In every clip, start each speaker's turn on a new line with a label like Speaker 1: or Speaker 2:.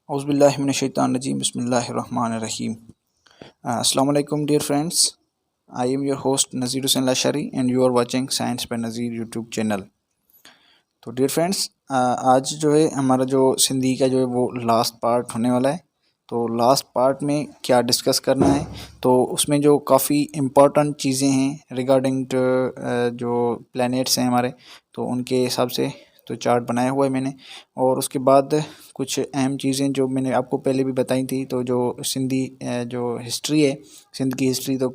Speaker 1: औज़ुबिल्लाहि मिनश्शैतानिर्रजीम बिस्मिल्लाहिर्रहमानिर्रहीम। Assalamu alaikum dear friends. I am your host Nazir Hussain Lashari and you are watching Science by Nazir YouTube channel. तो dear friends, आज जो है हमारा जो सिंधी का जो है वो लास्ट पार्ट होने वाला है। तो लास्ट पार्ट में क्या डिस्कस करना है, तो उसमें जो काफ़ी इम्पोर्टेंट चीज़ें हैं रिगार्डिंग जो प्लैनेट्स हैं हमारे, तो उनके हिसाब से तो चार्ट बनाया हुआ है मैंने। और उसके बाद कुछ अहम चीज़ें जो मैंने आपको पहले भी बताई थी, तो जो सिंधी जो हिस्ट्री है, सिंध की हिस्ट्री, तो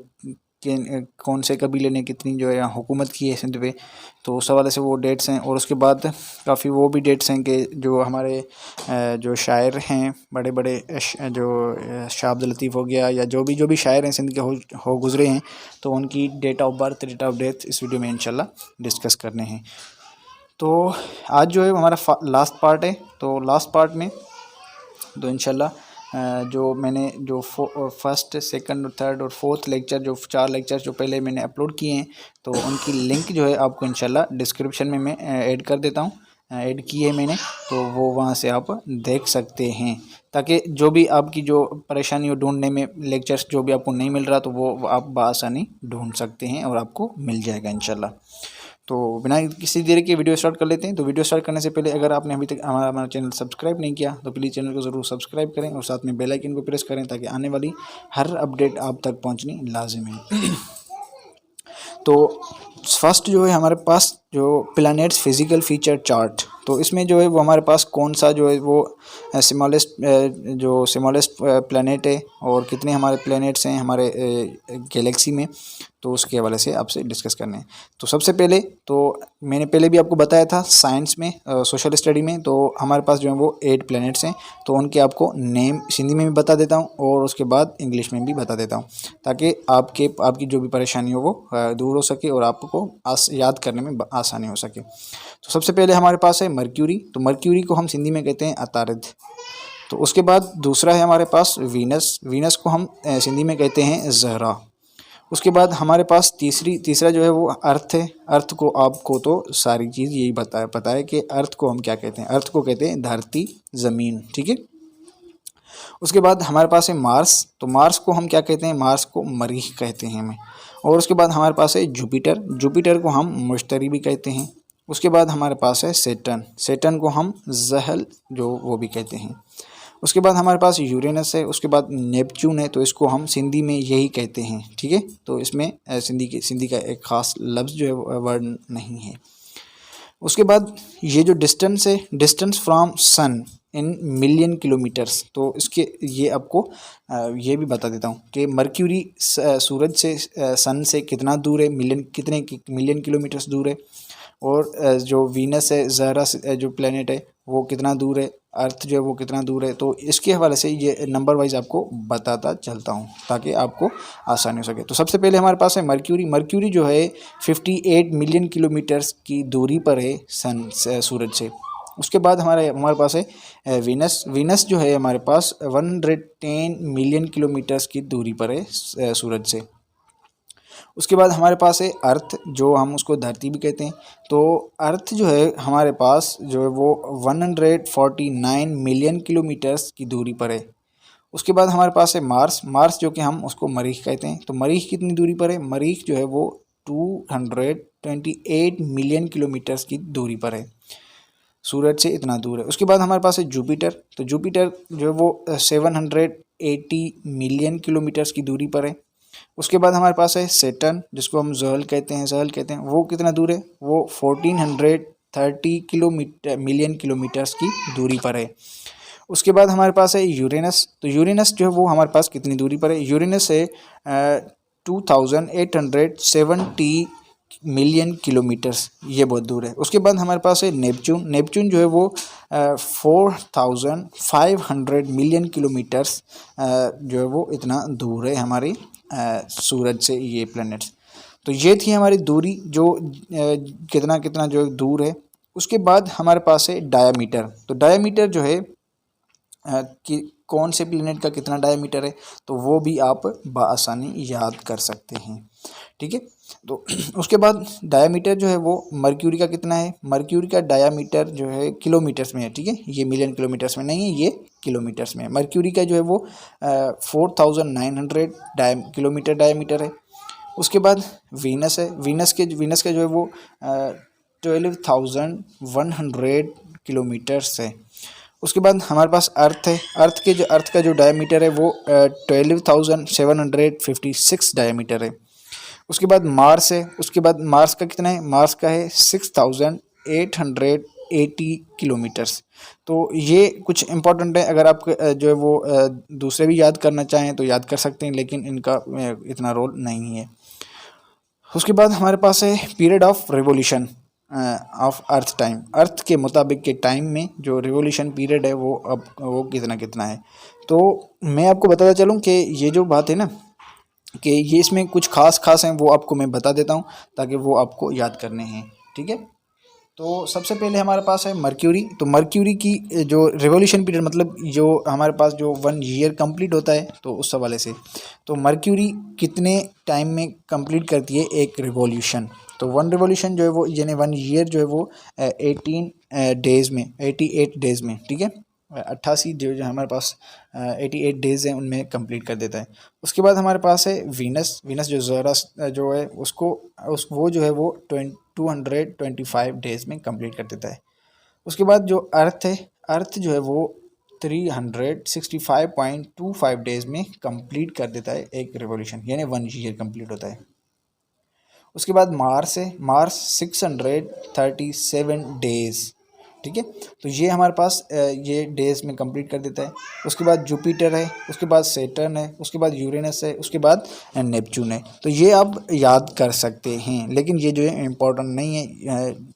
Speaker 1: कौन से कबीले ने कितनी जो है हुकूमत की है सिंध पे, तो उस हवाले से वो डेट्स हैं। और उसके बाद काफ़ी वो भी डेट्स हैं कि जो हमारे जो शायर हैं बड़े बड़े जो शाह अब्दुल लतीफ़ हो गया, या जो भी शायर हैं सिंध के हो गुज़रे हैं, तो उनकी date of birth, date of death इस वीडियो में इंशाल्लाह डिस्कस करने हैं। तो आज जो है हमारा लास्ट पार्ट है। तो लास्ट पार्ट में तो इंशाल्लाह जो मैंने जो फर्स्ट, सेकंड और थर्ड और फोर्थ लेक्चर, जो 4 लेक्चर जो पहले मैंने अपलोड किए हैं, तो उनकी लिंक जो है आपको इंशाल्लाह डिस्क्रिप्शन में मैं ऐड कर देता हूँ, ऐड की है मैंने, तो वो वहाँ से आप देख सकते हैं, ताकि जो भी आपकी जो परेशानी हो ढूंढने में, लेक्चर्स जो भी आपको नहीं मिल रहा, तो वो आप बआसानी ढूंढ सकते हैं और आपको मिल जाएगा इंशाल्लाह। तो बिना किसी देर के वीडियो स्टार्ट कर लेते हैं। तो वीडियो स्टार्ट करने से पहले अगर आपने अभी तक हमारा चैनल सब्सक्राइब नहीं किया, तो प्लीज़ चैनल को ज़रूर सब्सक्राइब करें और साथ में बेल आइकन को प्रेस करें, ताकि आने वाली हर अपडेट आप तक पहुंचनी लाजिम है। तो फर्स्ट जो है हमारे पास जो प्लैनेट्स फिजिकल फीचर चार्ट, तो इसमें जो है वो हमारे पास कौन सा जो है वो स्मॉलेस्ट प्लैनेट है, और कितने हमारे प्लैनेट्स हैं हमारे गैलेक्सी में, तो उसके हवाले से आपसे डिस्कस करने हैं। तो सबसे पहले तो मैंने पहले भी आपको बताया था साइंस में, सोशल स्टडी में, तो हमारे पास जो है वो 8 प्लैनेट्स हैं। तो उनके आपको नेम हिंदी में भी बता देता हूँ और उसके बाद इंग्लिश में भी बता देता हूँ, ताकि आपकी जो भी परेशानी हो वो दूर हो सके और आपको याद करने में आसानी हो सके। तो सबसे पहले हमारे पास है मर्क्यूरी। तो मर्क्यूरी को हम सिंधी में कहते हैं अतारद। तो उसके बाद दूसरा है हमारे पास वीनस। वीनस को हम सिंधी में कहते हैं ज़हरा। उसके बाद हमारे पास तीसरा जो है वो अर्थ है। अर्थ को आपको तो सारी चीज़ यही पता है कि अर्थ को हम क्या कहते हैं। अर्थ को कहते हैं धरती, ज़मीन, ठीक है। उसके बाद हमारे पास है मार्स। तो मार्स को हम क्या कहते हैं, मार्स को मरीख कहते हैं हमें। और उसके बाद हमारे पास है जुपिटर। जुपिटर को हम मुश्तरी भी कहते हैं। उसके बाद हमारे पास है सेटर्न। सेटर्न को हम जहल जो वो भी कहते हैं। उसके बाद हमारे पास यूरेनस है। उसके बाद नेपच्यून है, तो इसको हम सिंधी में यही कहते हैं, ठीक है। तो इसमें सिंधी का एक ख़ास लफ्ज़ जो है वर्ड नहीं है। उसके बाद ये जो डिस्टेंस है, distance from sun in million kilometers, तो इसके ये आपको ये भी बता देता हूँ कि मर्क्यूरी सूरज से, सन से कितना दूर है, कितने मिलियन किलोमीटर्स दूर है। और जो वीनस है, ज़हरा जो प्लेनेट है, वो कितना दूर है, अर्थ जो है वो कितना दूर है। तो इसके हवाले से ये नंबर वाइज आपको बताता चलता हूँ, ताकि आपको आसानी हो सके। तो सबसे पहले हमारे पास है मर्क्यूरी। मर्क्यूरी जो है 58 मिलियन किलोमीटर्स की दूरी पर है सूरज से। उसके बाद हमारे पास है वीनस। वीनस जो है हमारे पास 110 मिलियन किलोमीटर्स की दूरी पर है सूरज से। उसके बाद हमारे पास है अर्थ, जो हम उसको धरती भी कहते हैं। तो अर्थ जो है हमारे पास जो है वो 149 मिलियन किलोमीटर्स की दूरी पर है। उसके बाद हमारे पास है मार्स। मार्स जो कि हम उसको मरीख कहते हैं। तो मरीख कितनी दूरी पर है, मरीख जो है वो 228 मिलियन किलोमीटर्स की दूरी पर है, सूरज से इतना दूर है। उसके बाद हमारे पास है जुपिटर। तो जुपिटर जो है वो 780 मिलियन किलोमीटर्स की दूरी पर है। उसके बाद हमारे पास है सेटर्न, जिसको हम ज़हल कहते हैं। वो कितना दूर है, वो 1430 मिलियन किलोमीटर्स की दूरी पर है। उसके बाद हमारे पास है यूरेनस। तो यूरेनस जो है वो हमारे पास कितनी दूरी पर है, यूरेनस है 2870 मिलियन किलोमीटर्स, ये बहुत दूर है। उसके बाद हमारे पास है नेपच्यून। नेपच्यून जो है वो 4500 मिलियन किलोमीटर्स जो है वो इतना दूर है हमारी सूरज से, ये प्लैनेट्स। तो ये थी हमारी दूरी, जो कितना कितना जो दूर है। उसके बाद हमारे पास है डायामीटर। तो डायामीटर जो है कि कौन से प्लेनेट का कितना डायमीटर है, तो वो भी आप बआसानी याद कर सकते हैं। ठीक है, तो उसके बाद डायमीटर जो है वो मर्क्यूरी का कितना है, मर्क्यूरी का डायमीटर जो है किलोमीटर्स में है। ठीक है, ये मिलियन किलोमीटर्स में नहीं है, ये किलोमीटर्स में है। मर्क्यूरी का जो है वो 4900 किलोमीटर डायमीटर है। उसके बाद वीनस है, वीनस का जो है वो 12,100 किलोमीटर्स है। उसके बाद हमारे पास अर्थ है, अर्थ का जो डायमीटर है वो 12,756 डायमीटर है। उसके बाद मार्स है, उसके बाद मार्स का कितना है, मार्स का है 6,880 किलोमीटर्स। तो ये कुछ इंपॉर्टेंट है, अगर आप जो है वो दूसरे भी याद करना चाहें तो याद कर सकते हैं, लेकिन इनका इतना रोल नहीं है। उसके बाद हमारे पास है period of revolution of earth time, earth के मुताबिक के टाइम में जो रिवोल्यूशन पीरियड है वो अब वो कितना कितना है। तो मैं आपको बताता चलूँ कि ये जो बात है ना कि ये इसमें कुछ खास हैं, वो आपको मैं बता देता हूँ ताकि वो आपको याद करने हैं। ठीक है, तो सबसे पहले हमारे पास है मर्क्यूरी। तो मर्क्यूरी की जो रिवोल्यूशन पीरियड मतलब जो हमारे पास जो 1 ईयर कंप्लीट होता है, तो उस हवाले से तो मर्क्यूरी कितने टाइम में कंप्लीट करती है एक रिवोल्यूशन। तो 1 रिवोल्यूशन जो है वो यानी 1 ईयर जो है वो 18 डेज़ में, 88 डेज़ में, ठीक है, 88 जो हमारे पास 88 डेज़ हैं उनमें कंप्लीट कर देता है। उसके बाद हमारे पास है वीनस जो ज़रस जो है उसको वो जो है वो 225 डेज़ में कंप्लीट कर देता है। उसके बाद जो अर्थ है, अर्थ जो है वो 365.25 डेज़ में कंप्लीट कर देता है एक रिवोल्यूशन, यानी 1 ईयर कंप्लीट होता है। उसके बाद मार्स है, मार्स 637 डेज़, ठीक है, तो ये हमारे पास ये डेज़ में कंप्लीट कर देता है। उसके बाद जुपिटर है, उसके बाद सेटर्न है, उसके बाद यूरेनस है, उसके बाद नेपच्यून है। तो ये आप याद कर सकते हैं, लेकिन ये जो है इम्पोर्टेंट नहीं है,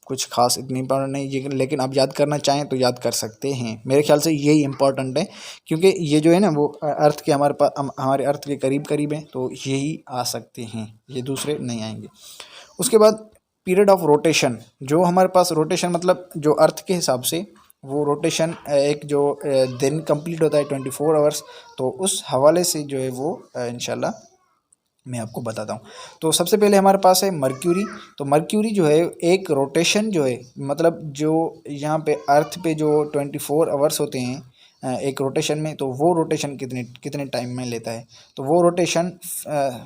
Speaker 1: कुछ खास इतनी इम्पोर्टेंट नहीं ये, लेकिन आप याद करना चाहें तो याद कर सकते हैं। मेरे ख्याल से यही इम्पोर्टेंट है, क्योंकि ये जो है ना वो अर्थ के हमारे पास हमारे अर्थ के करीब करीब है, तो यही आ सकते हैं, ये दूसरे नहीं आएंगे। उसके बाद पीरियड ऑफ रोटेशन, जो हमारे पास रोटेशन मतलब जो अर्थ के हिसाब से वो रोटेशन एक जो दिन कंप्लीट होता है 24 आवर्स, तो उस हवाले से जो है वो इंशाल्लाह मैं आपको बताता हूँ। तो सबसे पहले हमारे पास है मर्क्यूरी। तो मर्क्यूरी जो है एक रोटेशन जो है मतलब जो यहाँ पे अर्थ पे जो 24 आवर्स होते हैं एक रोटेशन में, तो वो रोटेशन कितने टाइम में लेता है, तो वो रोटेशन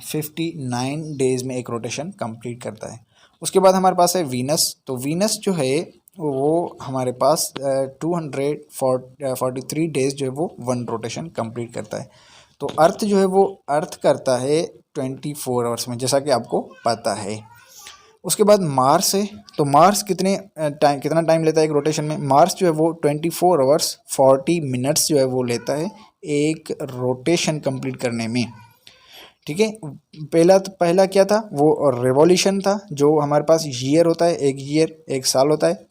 Speaker 1: 59 डेज़ में एक रोटेशन कंप्लीट करता है। उसके बाद हमारे पास है वीनस। तो वीनस जो है वो हमारे पास 243 डेज़ जो है वो 1 रोटेशन कंप्लीट करता है। तो अर्थ जो है वो अर्थ करता है 24 आवर्स में, जैसा कि आपको पता है। उसके बाद मार्स है। तो मार्स कितना टाइम लेता है एक रोटेशन में, मार्स जो है वो 24 आवर्स 40 मिनट्स जो है वो लेता है एक रोटेशन कंप्लीट करने में। ठीक है, पहला क्या था, वो रिवॉल्यूशन था, जो हमारे पास ईयर होता है, एक ईयर एक साल होता है,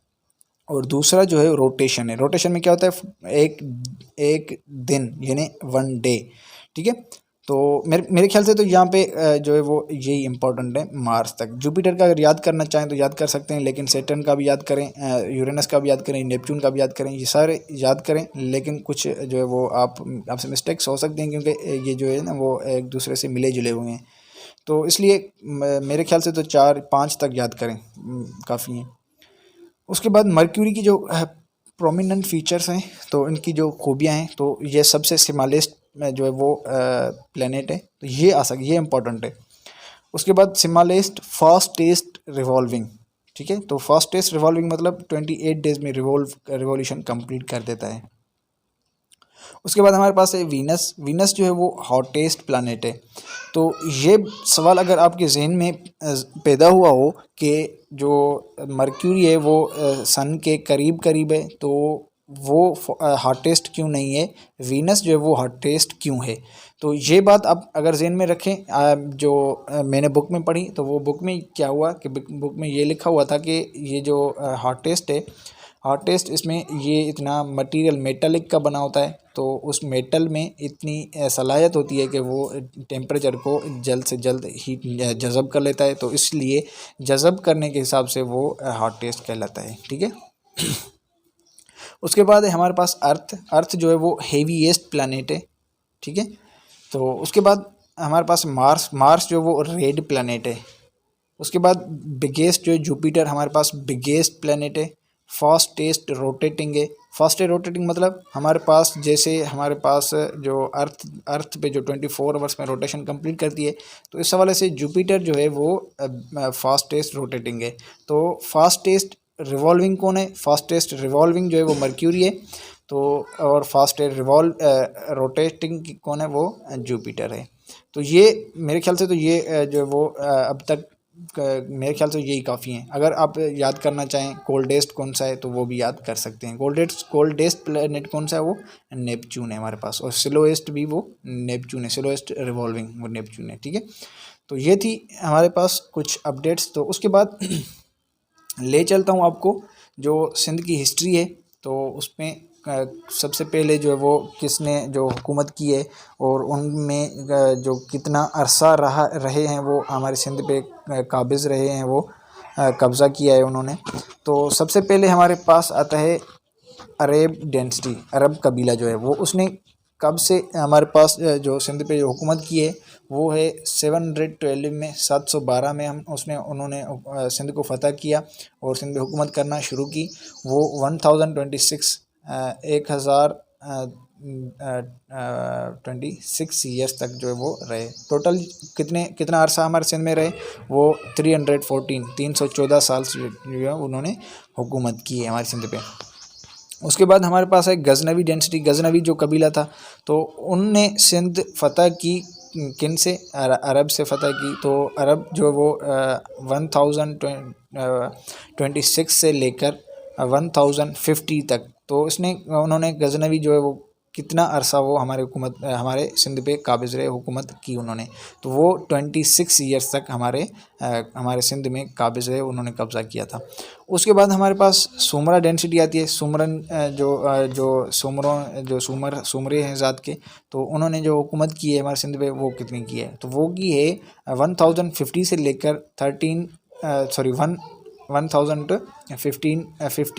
Speaker 1: और दूसरा जो है रोटेशन है। रोटेशन में क्या होता है, एक दिन यानी 1 डे। ठीक है, तो मेरे ख्याल से तो यहाँ पे जो है वो यही इंपॉर्टेंट है मार्स तक। जुपिटर का अगर याद करना चाहें तो याद कर सकते हैं, लेकिन सैटर्न का भी याद करें, यूरेनस का भी याद करें, नेपच्यून का भी याद करें, ये सारे याद करें, लेकिन कुछ जो है वो आपसे मिस्टेक्स हो सकते हैं, क्योंकि ये जो है ना वो एक दूसरे से मिले जुले हुए हैं, तो इसलिए मेरे ख्याल से तो 4-5 तक याद करें काफ़ी है। उसके बाद मर्क्यूरी की जो प्रोमिनेंट फीचर्स हैं, तो इनकी जो खूबियाँ हैं, तो ये सबसे स्मॉलेस्ट जो है वो प्लेनेट है, तो ये इंपॉर्टेंट है। उसके बाद स्मॉलेस्ट फास्टेस्ट रिवॉल्विंग, ठीक है, तो फास्टेस्ट रिवॉल्विंग मतलब 28 डेज़ में रिवॉल्यूशन कंप्लीट कर देता है। उसके बाद हमारे पास है वीनस। वीनस जो है वो हॉटेस्ट प्लैनेट है। तो ये सवाल अगर आपके जहन में पैदा हुआ हो कि जो मर्क्यूरी है वो सन के करीब करीब है, तो वो हॉटेस्ट क्यों नहीं है, वीनस जो है वो हॉटेस्ट क्यों है, तो ये बात आप अगर जहन में रखें। जो मैंने बुक में पढ़ी, तो वो बुक में क्या हुआ कि बुक में ये लिखा हुआ था कि ये जो हॉटेस्ट है, हॉटेस्ट इसमें ये इतना मटेरियल मेटालिक का बना होता है, तो उस मेटल में इतनी सलाहियत होती है कि वो टेम्परेचर को जल्द से जल्द हीट जज़ब कर लेता है, तो इसलिए जज़ब करने के हिसाब से वो हॉटेस्ट कहलाता है। ठीक है, उसके बाद है हमारे पास अर्थ। अर्थ जो है वो हेवीएस्ट प्लैनेट है, ठीक है। तो उसके बाद हमारे पास मार्स। मार्स जो वो रेड प्लैनेट है। उसके बाद बिगेस्ट जो है जुपिटर हमारे पास बिगेस्ट प्लैनेट है। फास्टेस्ट रोटेटिंग है। फास्टेस्ट रोटेटिंग मतलब हमारे पास जैसे हमारे पास जो अर्थ पे जो 24 आवर्स में रोटेशन कंप्लीट करती है, तो इस हवाले से जुपिटर जो है वो फास्टेस्ट रोटेटिंग है। तो फास्टेस्ट रिवॉल्विंग कौन है? फास्टेस्ट रिवॉल्विंग जो है वो मर्क्यूरी है। तो और फास्टेस्ट रोटेटिंग कौन है? वो जुपिटर है। तो ये मेरे ख्याल से तो ये जो है वो अब तक मेरे ख्याल से यही काफ़ी हैं। अगर आप याद करना चाहें कोल्डेस्ट कौन सा है तो वो भी याद कर सकते हैं। कोल्डेस्ट प्लेनेट कौन सा है? वो नेपच्यून है हमारे पास। और स्लोएस्ट भी वो नेपच्यून है, स्लोएस्ट रिवॉल्विंग वो नेपच्यून है, ठीक है। तो ये थी हमारे पास कुछ अपडेट्स। तो उसके बाद ले चलता हूँ आपको जो सिंध की हिस्ट्री है, तो उसमें सबसे पहले जो है वो किसने जो हुकूमत की है और उनमें जो कितना अरसा रहे हैं वो हमारे सिंध पे काबिज़ रहे हैं, वो कब्ज़ा किया है उन्होंने। तो सबसे पहले हमारे पास आता है अरब डेंसिटी। अरब कबीला जो है वो उसने कब से हमारे पास जो सिंध पे जो हुकूमत की है वो है 712 में, 712 में उन्होंने सिंध को फ़तह किया और सिंध पे हुकूमत करना शुरू की। वो 1026 26 ईयर्स तक जो है वो रहे। टोटल कितना अरसा हमारे सिंध में रहे? वो 314 साल जो है उन्होंने हुकूमत की है हमारे सिंध पे। उसके बाद हमारे पास है गजनवी डेंसिटी। गजनवी जो कबीला था तो उनने सिंध फ़तह की किन से? अरब से फ़तह की। तो अरब जो वो 1026 से लेकर 1050 तक, तो उन्होंने गजनवी जो है वो कितना अरसा वो हमारे सिंध पे काबिज़ रहे, हुकूमत की उन्होंने। तो वो 26 ईयर्स तक हमारे सिंध में काबिज़ रहे, उन्होंने कब्ज़ा किया था। उसके बाद हमारे पास सुमरा डेंसिटी आती है। सुमरन जो सुमरे हैं ज़ात के, तो उन्होंने जो हुकूमत की है हमारे सिंध पे वो कितनी की है? तो वो की है 1050 से लेकर 50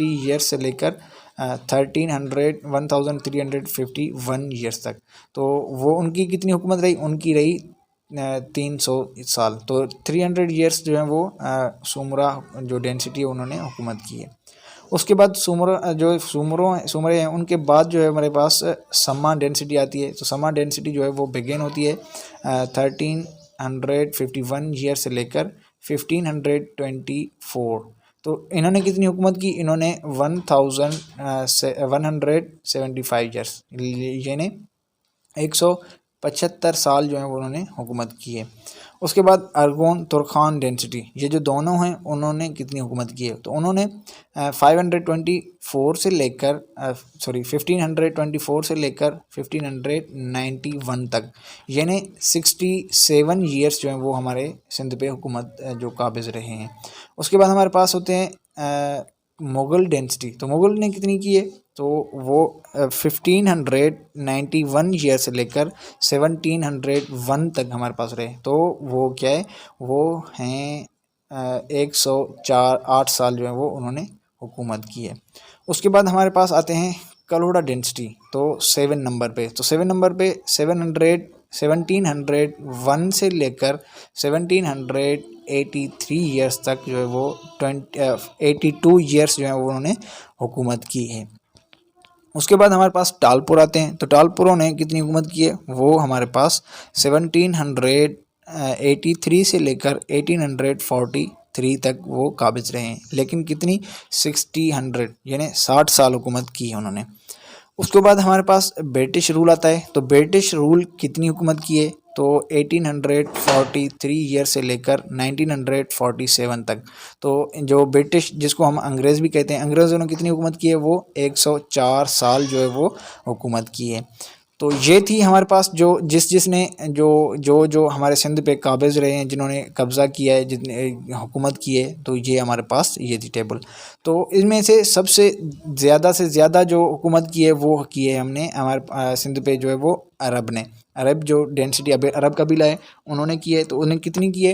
Speaker 1: ईयर्स से लेकर 1351 ईयर्स तक। तो वो उनकी कितनी हुकूमत रही? उनकी रही 300 साल। तो 300 ईयर्स जो है वो सुमरा जो डेंसिटी है उन्होंने हुकूमत की है। उसके बाद सुमरे हैं, उनके बाद जो है हमारे पास सम्मा डेंसिटी आती है। तो सम्मा डेंसिटी जो है वो बिगिन होती है 1351 ईयर से लेकर 1524। तो इन्होंने कितनी हुकूमत की? इन्होंने 1175 ईयर्स, यानी 175 साल जो है वो उन्होंने हुकूमत की है। उसके बाद अरगोन तुर्खान डेंसिटी, ये जो दोनों हैं उन्होंने कितनी हुकूमत की है? तो उन्होंने 1524 से लेकर 1591 तक, यानी 67 ईयर्स जो हैं वो हमारे सिंध पे हुकूमत जो काबिज़ रहे हैं। उसके बाद हमारे पास होते हैं मुग़ल डेंसिटी। तो मुग़ल ने कितनी की है? तो वो 1591 ईयर से लेकर 1701 तक हमारे पास रहे। तो वो क्या है? वो हैं 108 साल जो है वो उन्होंने हुकूमत की है। उसके बाद हमारे पास आते हैं कलोड़ा डेंसिटी। तो 7 नंबर पे, तो 7 नंबर पे 1701 से लेकर 1783 ईयर्स तक जो है वो 82 ईयर्स जो है वो उन्होंने हुकूमत की है। उसके बाद हमारे पास टालपुर आते हैं। तो टालपुरों ने कितनी हुकूमत की है? वो हमारे पास 1783 से लेकर 1843 तक वो काबिज़ रहे हैं, लेकिन कितनी? 60 यानी 60 साल हुकूमत की है उन्होंने। उसके बाद हमारे पास ब्रिटिश रूल आता है। तो ब्रिटिश रूल कितनी हुकूमत की है? तो 1843 ईयर से लेकर 1947 तक। तो जो ब्रिटिश, जिसको हम अंग्रेज़ भी कहते हैं, अंग्रेज़ों ने कितनी हुकूमत की है? वो 104 साल जो है वो हुकूमत की है। तो ये थी हमारे पास जिसने जो हमारे सिंध पे काबिज़ रहे हैं, जिन्होंने कब्ज़ा किया है, जितने हुकूमत की है, तो ये हमारे पास ये थी टेबल। तो इनमें से सबसे ज़्यादा से ज़्यादा जो हुकूमत की है वो की है हमने हमारे सिंध पे जो है वो अरब ने। अरब जो डेंसिटी अरब कबीला है उन्होंने की है। तो उन्हें कितनी की है?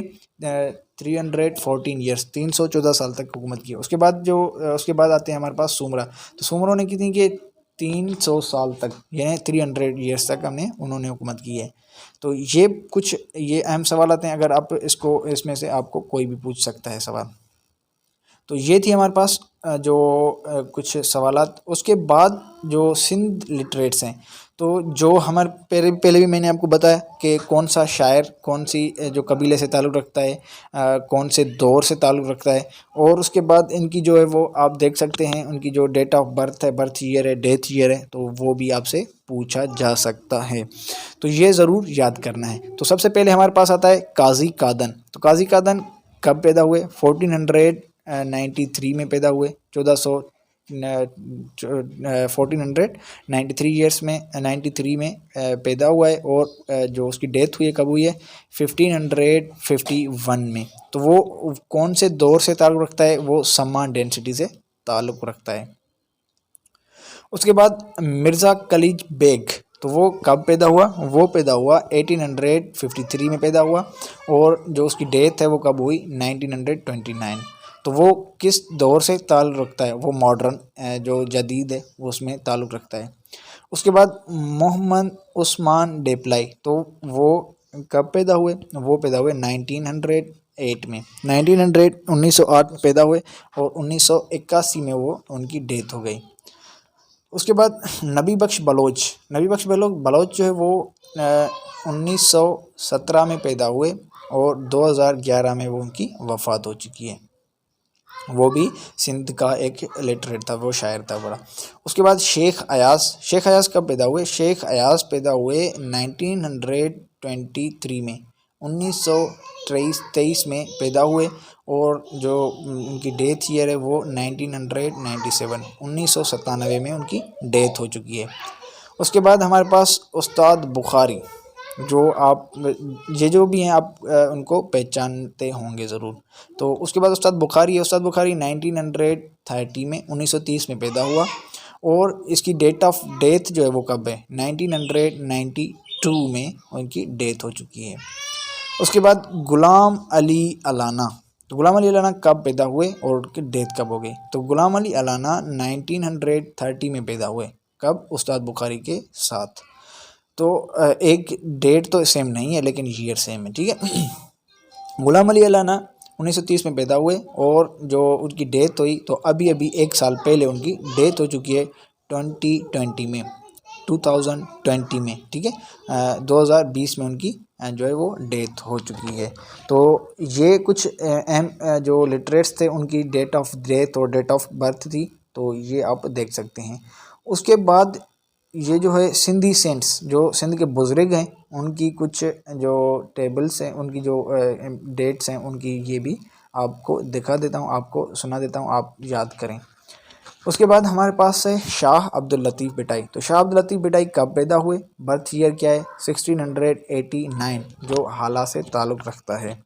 Speaker 1: 314 ईयर्स, 314 साल तक हुकूमत की है। उसके बाद आते हैं हमारे पास सुमरा। तो सुमरों ने कितनी की, 300 साल तक, यानी 300 ईयर्स तक उन्होंने हुकूमत की है। तो ये अहम सवाल आते हैं, अगर आप इसमें से आपको कोई भी पूछ सकता है सवाल। तो ये थी हमारे पास कुछ सवालात। उसके बाद जो सिंध लिटरेट्स हैं, तो जो हमारे पहले भी मैंने आपको बताया कि कौन सा शायर कौन सी जो कबीले से ताल्लुक़ रखता है, कौन से दौर से ताल्लुक़ रखता है, और उसके बाद इनकी जो है वो आप देख सकते हैं, उनकी जो डेट ऑफ बर्थ है, बर्थ ईयर है, डेथ ईयर है, तो वो भी आपसे पूछा जा सकता है। तो ये ज़रूर याद करना है। तो सबसे पहले हमारे पास आता है काजी कादन। तो काजी कादन कब पैदा हुए? 1493 में पैदा हुए। 1493 ईयर्स में 93 में पैदा हुआ है, और जो उसकी डेथ हुई है कब हुई है? 1551 में। तो वो कौन से दौर से ताल्लुक़ रखता है? वो सम्मान डेंसिटी से ताल्लुक़ रखता है। उसके बाद मिर्ज़ा कलीज बेग, तो वो कब पैदा हुआ? वो पैदा हुआ 1853 में पैदा हुआ, और जो उसकी डेथ है वो कब हुई? 1929। तो वो किस दौर से ताल्लुक़ रखता है? वो मॉडर्न जो जदीद है वो उसमें ताल्लुक़ रखता है। उसके बाद मोहम्मद उस्मान डेपलाई, तो वो कब पैदा हुए? वो पैदा हुए 1908 में। 1908 में पैदा हुए, और 1981 में वो उनकी डेथ हो गई। उसके बाद नबी बख्श बलोच जो है वो 1917 में पैदा हुए, और 2011 में वो उनकी वफ़ात हो चुकी है। वो भी सिंध का एक लिटरेट था, वो शायर था बड़ा। उसके बाद शेख अयाज कब पैदा हुए? शेख अयाज पैदा हुए 1923 में, 1923 में पैदा हुए, और जो उनकी डेथ ईयर है वो 1997 में उनकी डेथ हो चुकी है। उसके बाद हमारे पास उस्ताद बुखारी, जो आप जो भी हैं आप उनको पहचानते होंगे ज़रूर। तो उसके बाद उस्ताद बुखारी 1930 में 1930 में पैदा हुआ, और इसकी डेट ऑफ डेथ जो है वो कब है? 1992 में उनकी डेथ हो चुकी है। उसके बाद गुलाम अली अलाना, तो गुलाम अली अलाना कब पैदा हुए और उनकी डेथ कब हो गई? तो गुलाम अली अलाना 1930 में पैदा हुए। कब? उस्ताद बुखारी के साथ। तो एक डेट तो सेम नहीं है, लेकिन ईयर सेम है, ठीक है। गुलाम अली अलाना 1930 में पैदा हुए, और जो उनकी डेथ हुई तो अभी एक साल पहले उनकी डेथ हो चुकी है 2020 में, ठीक है। 2020 में उनकी जो है वो डेथ हो चुकी है। तो ये कुछ अहम जो लिटरेट्स थे उनकी डेट ऑफ डेथ और डेट ऑफ बर्थ थी, तो ये आप देख सकते हैं। उसके बाद ये जो है सिंधी सेंट्स, जो सिंध के बुज़ुर्ग हैं, उनकी कुछ जो टेबल्स हैं, उनकी जो डेट्स हैं, उनकी ये भी आपको दिखा देता हूँ, आपको सुना देता हूँ, आप याद करें। उसके बाद हमारे पास है शाह अब्दुल लतीफ़ भिटाई। तो शाह अब्दुल लतीफ़ भिटाई कब पैदा हुए? बर्थ ईयर क्या है? 1689, जो हाला से ताल्लुक़ रखता है।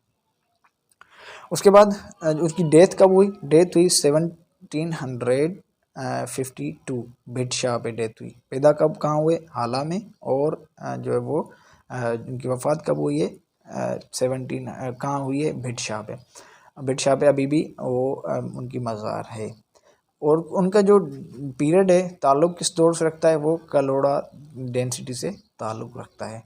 Speaker 1: उसके बाद उसकी डेथ कब हुई? डेथ हुई 1752, भिट शाह पे डेथ हुई। पैदा कब कहाँ हुए? हाला में, और जो है वो उनकी वफ़ात कब हुई है? 17 कहाँ हुई है? भिट शाह पे। भिट शाह पे अभी भी वो उनकी मज़ार है। और उनका जो पीरियड है, ताल्लुक़ किस दौर से रखता है? वो कलोड़ा डेंसिटी से ताल्लुक़ रखता है।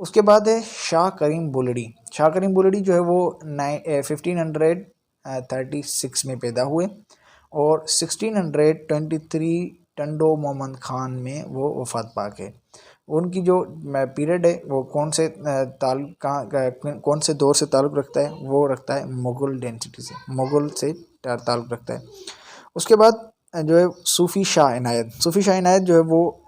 Speaker 1: उसके बाद है शाह करीम बुलड़ी। शाह करीम बुलड़ी जो है वो 1536 में पैदा हुए, और 1623 टंडो मोहम्मद खान में वो वफ़ात पा गए। उनकी जो पीरियड है वो कौन से दौर से ताल्लुक़ रखता है? वो रखता है मुग़ल डेंसिटी से, मुग़ल से ताल्लुक़ रखता है। उसके बाद जो है सूफ़ी शाह इनायत जो है वो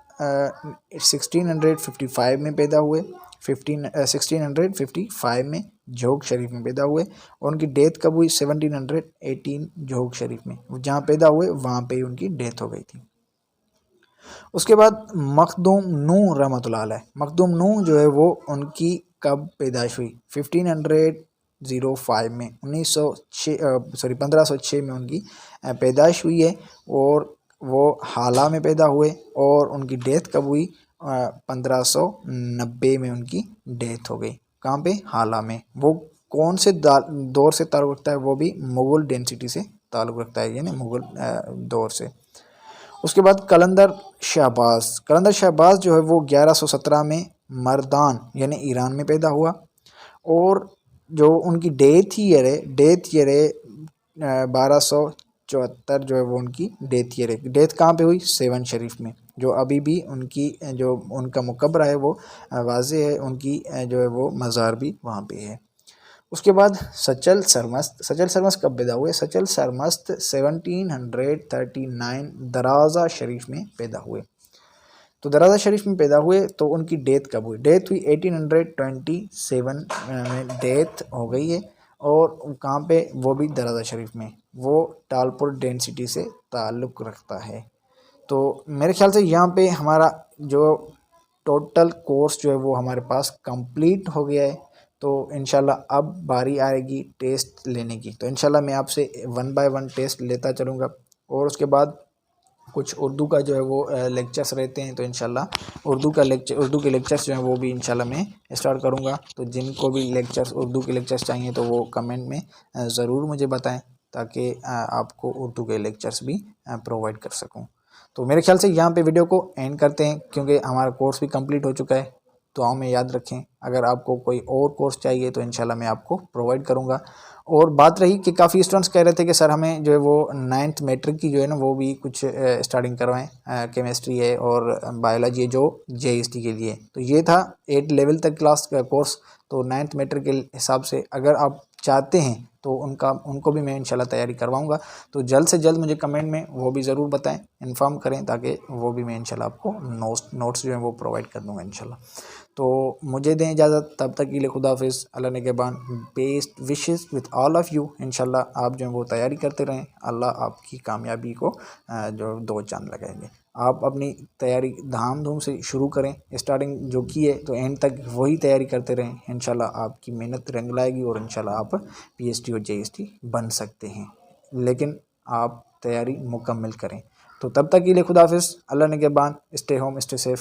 Speaker 1: 1655 में पैदा हुए। 1655 में जोग शरीफ में पैदा हुए, और उनकी डेथ कब हुई? 1718 जोग शरीफ में, जहाँ पैदा हुए वहाँ पे ही उनकी डेथ हो गई थी। उसके बाद मखदूम नूह रहमतुल्लाह अलैह। मखदूम नूह जो है वो उनकी कब पैदाइश हुई? 1505 में, 1506 में उनकी पैदाइश हुई है, और वो हाला में पैदा हुए, और उनकी डेथ कब हुई? 1590 में उनकी डेथ हो गई। कहाँ पे? हाला में। वो कौन से दौर से ताल्लुक़ रखता है, वो भी मुग़ल डेंसिटी से ताल्लुक़ रखता है, यानी मुग़ल दौर से। उसके बाद कलंदर शहबाज जो है वो 1117 में मर्दान यानी ईरान में पैदा हुआ, और जो उनकी डेथ ईयर है 1274 जो है वो उनकी डेथ ईयर है। डेथ कहाँ पे हुई? सेवन शरीफ में, जो अभी भी उनकी जो उनका मकबरा है वो वाज़े है, उनकी जो है वो मज़ार भी वहाँ पे है। उसके बाद सचल सरमस्त कब पैदा हुए? सचल सरमस्त 1739 दराजा शरीफ में पैदा हुए। तो दराजा शरीफ में पैदा हुए तो उनकी डेथ कब हुई? डेथ हुई 1827 में डेथ हो गई है, और कहाँ पे? वो भी दराजा शरीफ में, वो टालपुर डेंसिटी से ताल्लुक़ रखता है। तो मेरे ख्याल से यहाँ पे हमारा जो टोटल कोर्स जो है वो हमारे पास कंप्लीट हो गया है। तो इंशाल्लाह अब बारी आएगी टेस्ट लेने की, तो इंशाल्लाह मैं आपसे 1 बाय 1 टेस्ट लेता चलूँगा, और उसके बाद कुछ उर्दू का जो है वो लेक्चर्स रहते हैं, तो इंशाल्लाह उर्दू के लेक्चर्स जो हैं वो भी इंशाल्लाह मैं स्टार्ट करूँगा। तो जिनको भी उर्दू के लेक्चर्स चाहिए तो वो कमेंट में ज़रूर मुझे बताएं, ताकि आपको उर्दू के लेक्चर्स भी प्रोवाइड कर सकूँ। तो मेरे ख्याल से यहाँ पे वीडियो को एंड करते हैं, क्योंकि हमारा कोर्स भी कंप्लीट हो चुका है। दुआओं में याद रखें, अगर आपको कोई और कोर्स चाहिए तो इंशाल्लाह मैं आपको प्रोवाइड करूँगा। और बात रही कि काफ़ी स्टूडेंट्स कह रहे थे कि सर हमें जो है वो 9th मैट्रिक की जो है ना वो भी कुछ स्टार्टिंग करवाएं, केमिस्ट्री है और बायोलॉजी है जो JST के लिए। तो ये था 8 लेवल तक क्लास का कोर्स। तो 9th मैट्रिक के हिसाब से अगर आप चाहते हैं तो उनको भी मैं इंशाल्लाह तैयारी करवाऊंगा। तो जल्द से जल्द मुझे कमेंट में वो भी ज़रूर बताएं, इन्फॉर्म करें, ताकि वो भी मैं इंशाल्लाह आपको नोट्स जो है वो प्रोवाइड कर दूंगा इंशाल्लाह। तो मुझे दें इजाज़त, तब तक के लिए खुदा हाफिज़, अल्लाह निगहबान, best wishes with all of you. इंशाल्लाह आप जो है वो तैयारी करते रहें, अल्लाह आपकी कामयाबी को जो 2 चांद लगाएंगे। आप अपनी तैयारी धाम-धूम से शुरू करें, स्टार्टिंग जो की है तो एंड तक वही तैयारी करते रहें। इंशाल्लाह आपकी मेहनत रंग लाएगी, और इंशाल्लाह आप PhD और JST बन सकते हैं, लेकिन आप तैयारी मुकम्मल करें। तो तब तक के लिए खुदा हाफिज़, अल्लाह निगहबान, स्टे होम, स्टे सेफ।